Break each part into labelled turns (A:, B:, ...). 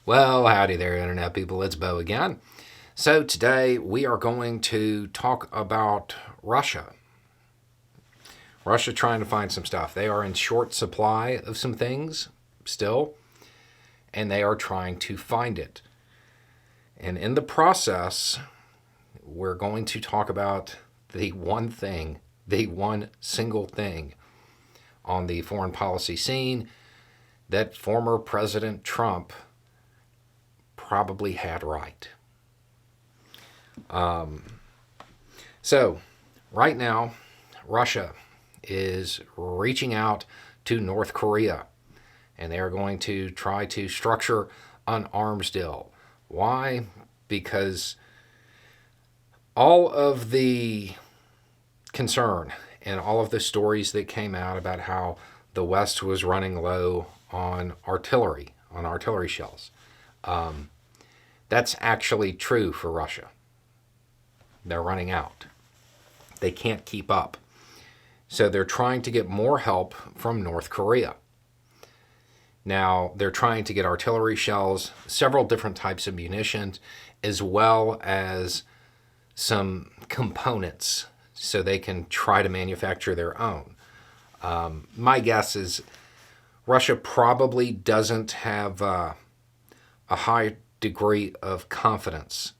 A: Well, howdy there, Internet people. It's Bo again. So, today we are going to talk about Russia. Russia trying to find some stuff. They are in short supply of some things still, and they are trying to find it. And in the process, we're going to talk about the one thing, the one single thing on the foreign policy scene that former President Trump probably had right. So, right now, Russia is reaching out to North Korea, and they are going to try to structure an arms deal. Why? Because all of the concern and all of the stories that came out about how the West was running low on artillery shells. That's actually true for Russia. They're running out. They can't keep up. So they're trying to get more help from North Korea. Now, they're trying to get artillery shells, several different types of munitions, as well as some components so they can try to manufacture their own. My guess is Russia probably doesn't have a high degree of confidence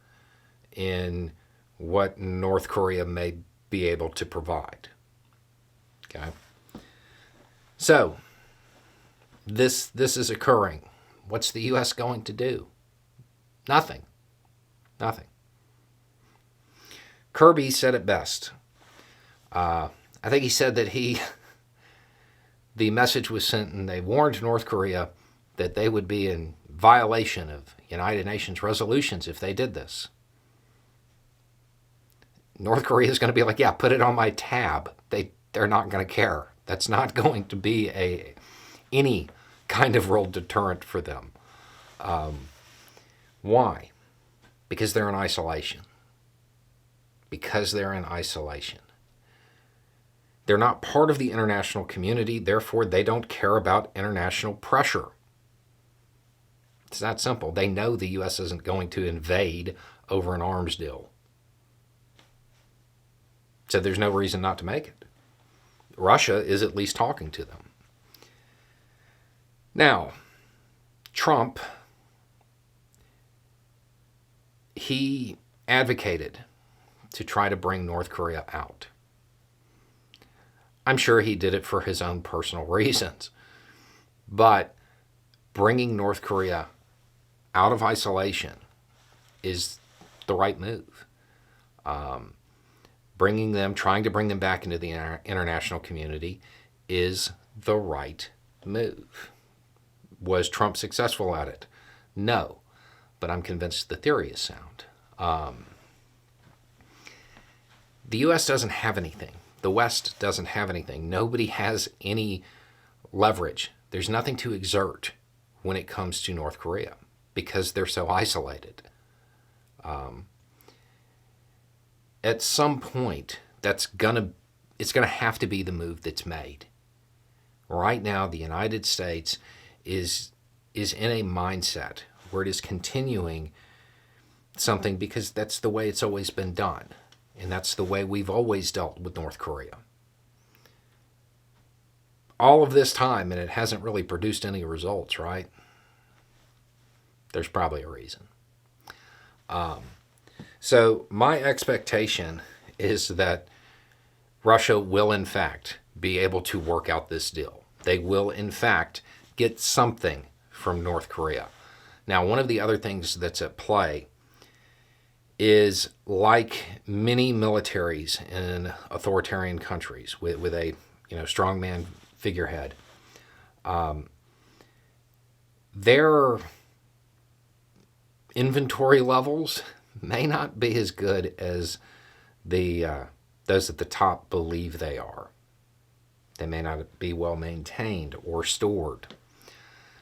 A: in what North Korea may be able to provide. Okay? So, this is occurring. What's the U.S. going to do? Nothing. Nothing. Kirby said it best. I think he said that the message was sent and they warned North Korea that they would be in violation of United Nations resolutions if they did this. North Korea is going to be like, yeah, put it on my tab. They're not going to care. That's not going to be any kind of real deterrent for them. Why? Because they're in isolation. Because they're in isolation. They're not part of the international community, therefore they don't care about international pressure. It's that simple. They know the U.S. isn't going to invade over an arms deal. So there's no reason not to make it. Russia is at least talking to them. Now, Trump, he advocated to try to bring North Korea out. I'm sure he did it for his own personal reasons. But bringing North Korea out of isolation is the right move. Trying to bring them back into the international community is the right move. Was Trump successful at it? No. But I'm convinced the theory is sound. The U.S. doesn't have anything. The West doesn't have anything. Nobody has any leverage. There's nothing to exert when it comes to North Korea because they're so isolated. At some point, it's gonna have to be the move that's made. Right now, the United States is in a mindset where it is continuing something because that's the way it's always been done. And that's the way we've always dealt with North Korea. All of this time, and it hasn't really produced any results, right? There's probably a reason. So my expectation is that Russia will, in fact, be able to work out this deal. They will, in fact, get something from North Korea. Now, one of the other things that's at play is like many militaries in authoritarian countries with a strongman figurehead, their inventory levels may not be as good as those at the top believe they are. They may not be well maintained or stored.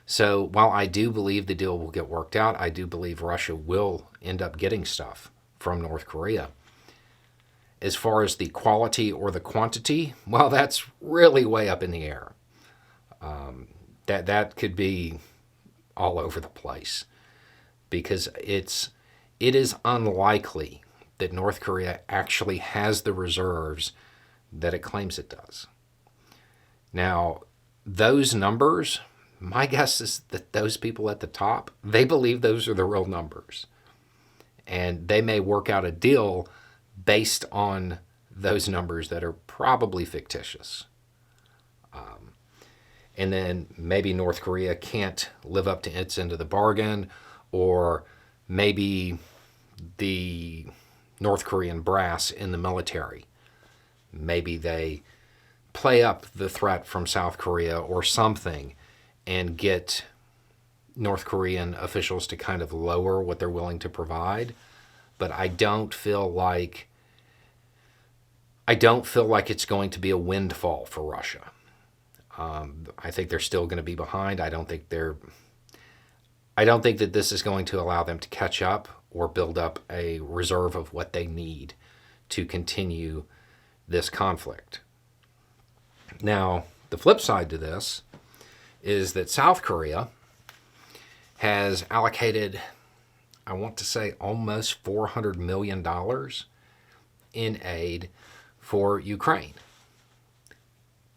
A: So while I do believe the deal will get worked out, I do believe Russia will end up getting stuff from North Korea. As far as the quality or the quantity, well, that's really way up in the air. That could be all over the place. because it is unlikely that North Korea actually has the reserves that it claims it does. Now, those numbers, my guess is that those people at the top, they believe those are the real numbers. And they may work out a deal based on those numbers that are probably fictitious. And then maybe North Korea can't live up to its end of the bargain, or maybe the North Korean brass in the military, maybe they play up the threat from South Korea or something and get North Korean officials to kind of lower what they're willing to provide. But I don't feel like it's going to be a windfall for Russia. I think they're still going to be behind. I don't think that this is going to allow them to catch up or build up a reserve of what they need to continue this conflict. Now, the flip side to this is that South Korea has allocated, I want to say, almost $400 million in aid for Ukraine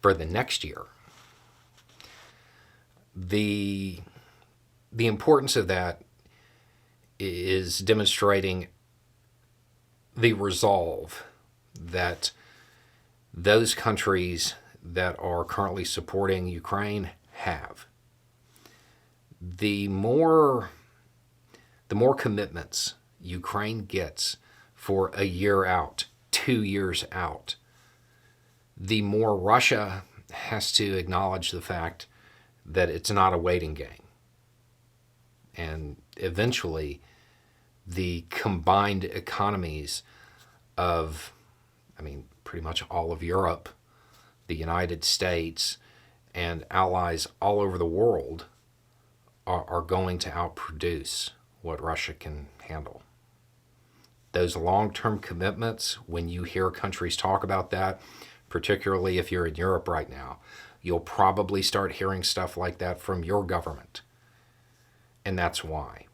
A: for the next year. The importance of that is demonstrating the resolve that those countries that are currently supporting Ukraine have. The more commitments Ukraine gets for a year out, 2 years out, the more Russia has to acknowledge the fact that it's not a waiting game. And eventually, the combined economies of, pretty much all of Europe, the United States, and allies all over the world are going to outproduce what Russia can handle. Those long-term commitments, when you hear countries talk about that, particularly if you're in Europe right now, you'll probably start hearing stuff like that from your government. And that's why.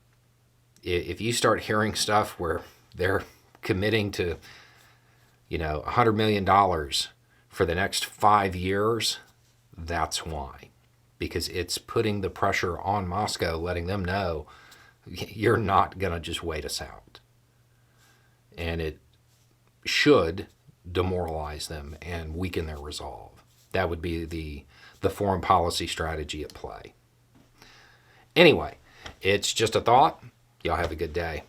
A: If you start hearing stuff where they're committing to, $100 million for the next 5 years, that's why. Because it's putting the pressure on Moscow, letting them know you're not going to just wait us out. And it should demoralize them and weaken their resolve. That would be the foreign policy strategy at play. Anyway, it's just a thought. Y'all have a good day.